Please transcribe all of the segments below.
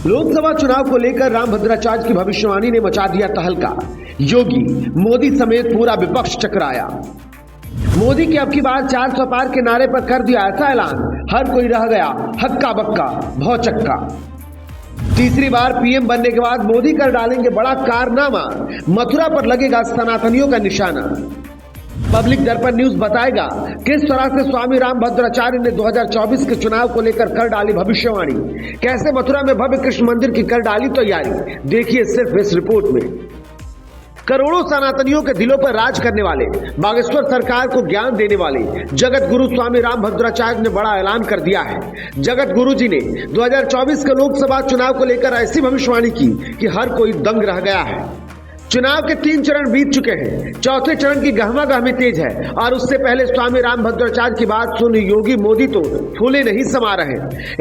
लोकसभा चुनाव को लेकर राम भद्राचार्य की भविष्यवाणी ने मचा दिया तहलका। योगी, मोदी समेत पूरा विपक्ष चकराया। मोदी की अब की बार 400 पार के नारे पर कर दिया ऐसा ऐलान, हर कोई रह गया हक्का बक्का भौचक्का। तीसरी बार पीएम बनने के बाद मोदी कर डालेंगे बड़ा कारनामा, मथुरा पर लगेगा सनातनियों का निशाना। पब्लिक दर्पण न्यूज बताएगा किस तरह से स्वामी राम भद्राचार्य ने 2024 के चुनाव को लेकर कर डाली भविष्यवाणी, कैसे मथुरा में भव्य कृष्ण मंदिर की कर डाली तैयारी, देखिए सिर्फ इस रिपोर्ट में। करोड़ों सनातनियों के दिलों पर राज करने वाले, बागेश्वर सरकार को ज्ञान देने वाले जगत गुरु स्वामी राम भद्राचार्य ने बड़ा ऐलान कर दिया है। जगत गुरु जी ने 2024 के लोकसभा चुनाव को लेकर ऐसी भविष्यवाणी की कि हर कोई दंग रह गया है। चुनाव के 3 चरण बीत चुके हैं, चौथे चरण की गहमागहमी तेज है और उससे पहले स्वामी राम भद्राचार्य की बात सुन योगी मोदी तो फूले नहीं समा रहे।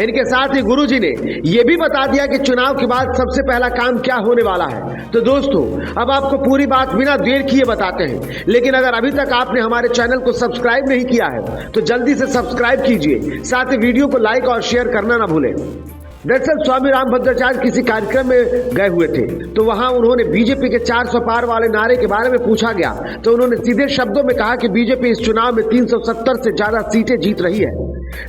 इनके साथ ही गुरु जी ने यह भी बता दिया कि चुनाव के बाद सबसे पहला काम क्या होने वाला है। तो दोस्तों, अब आपको पूरी बात बिना देर किए बताते हैं, लेकिन अगर अभी तक आपने हमारे चैनल को सब्सक्राइब नहीं किया है तो जल्दी से सब्सक्राइब कीजिए, साथ ही वीडियो को लाइक और शेयर करना ना भूलें। दरअसल स्वामी राम भद्राचार्य किसी कार्यक्रम में गए हुए थे, तो वहां उन्होंने बीजेपी के 400 पार वाले नारे के बारे में पूछा गया तो उन्होंने सीधे शब्दों में कहा कि बीजेपी इस चुनाव में 370 से ज्यादा सीटें जीत रही है।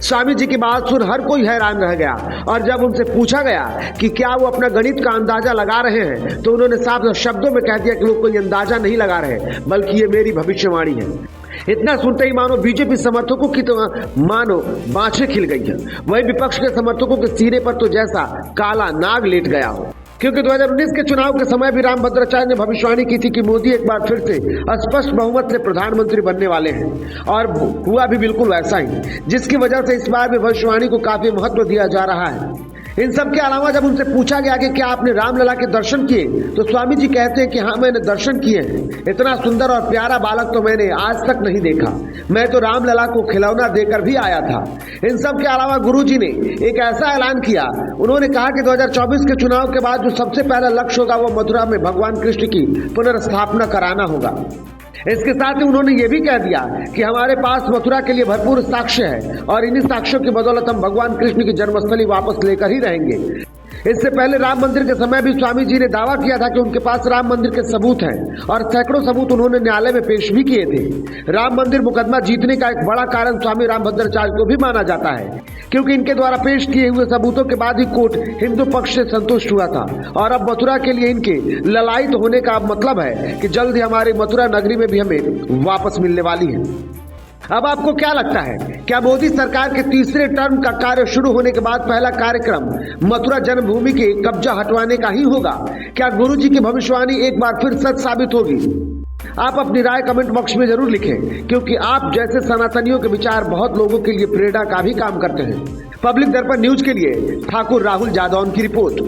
स्वामी जी की बात सुन हर कोई हैरान रह गया और जब उनसे पूछा गया कि क्या वो अपना गणित का अंदाजा लगा रहे हैं तो उन्होंने साफ शब्दों में कह दिया कि वो कोई अंदाजा नहीं लगा रहे, बल्कि ये मेरी भविष्यवाणी है। इतना सुनते ही मानो बीजेपी समर्थकों की तो मानो बाँछें खिल गई है, वही विपक्ष के समर्थकों के सीने पर तो जैसा काला नाग लेट गया हो। क्योंकि 2019 के चुनाव के समय भी राम भद्राचार्य ने भविष्यवाणी की थी कि मोदी एक बार फिर से स्पष्ट बहुमत से प्रधानमंत्री बनने वाले हैं और हुआ भी बिल्कुल वैसा ही, जिसकी वजह से इस बार भी भविष्यवाणी को काफी महत्व दिया जा रहा है। इन सब के अलावा जब उनसे पूछा गया कि क्या आपने रामलला के दर्शन किए तो स्वामी जी कहते हैं कि हाँ, मैंने दर्शन किए हैं। इतना सुंदर और प्यारा बालक तो मैंने आज तक नहीं देखा, मैं तो रामलला को खिलौना देकर भी आया था। इन सब के अलावा गुरु जी ने एक ऐसा ऐलान किया, उन्होंने कहा कि 2024 के चुनाव के बाद जो सबसे पहला लक्ष्य होगा वो मथुरा में भगवान कृष्ण की पुनर्स्थापना कराना होगा। इसके साथ ही उन्होंने ये भी कह दिया कि हमारे पास मथुरा के लिए भरपूर साक्ष्य है और इन्हीं साक्ष्यों की बदौलत हम भगवान कृष्ण की जन्मस्थली वापस लेकर ही रहेंगे। इससे पहले राम मंदिर के समय भी स्वामी जी ने दावा किया था कि उनके पास राम मंदिर के सबूत हैं और सैकड़ों सबूत उन्होंने न्यायालय में पेश भी किए थे। राम मंदिर मुकदमा जीतने का एक बड़ा कारण स्वामी राम भद्राचार्य को भी माना जाता है, क्योंकि इनके द्वारा पेश किए हुए सबूतों के बाद ही कोर्ट हिंदू पक्ष से संतुष्ट हुआ था और अब मथुरा के लिए इनके ललायित होने का मतलब है कि जल्द ही हमारी मथुरा नगरी में भी हमें वापस मिलने वाली है। अब आपको क्या लगता है, क्या मोदी सरकार के तीसरे टर्म का कार्य शुरू होने के बाद पहला कार्यक्रम मथुरा जन्मभूमि के कब्जा हटवाने का ही होगा? क्या गुरु जी की भविष्यवाणी एक बार फिर सच साबित होगी? आप अपनी राय कमेंट बॉक्स में जरूर लिखें, क्योंकि आप जैसे सनातनियों के विचार बहुत लोगों के लिए प्रेरणा का भी काम करते हैं। पब्लिक दर्पण न्यूज के लिए ठाकुर राहुल जादौन की रिपोर्ट।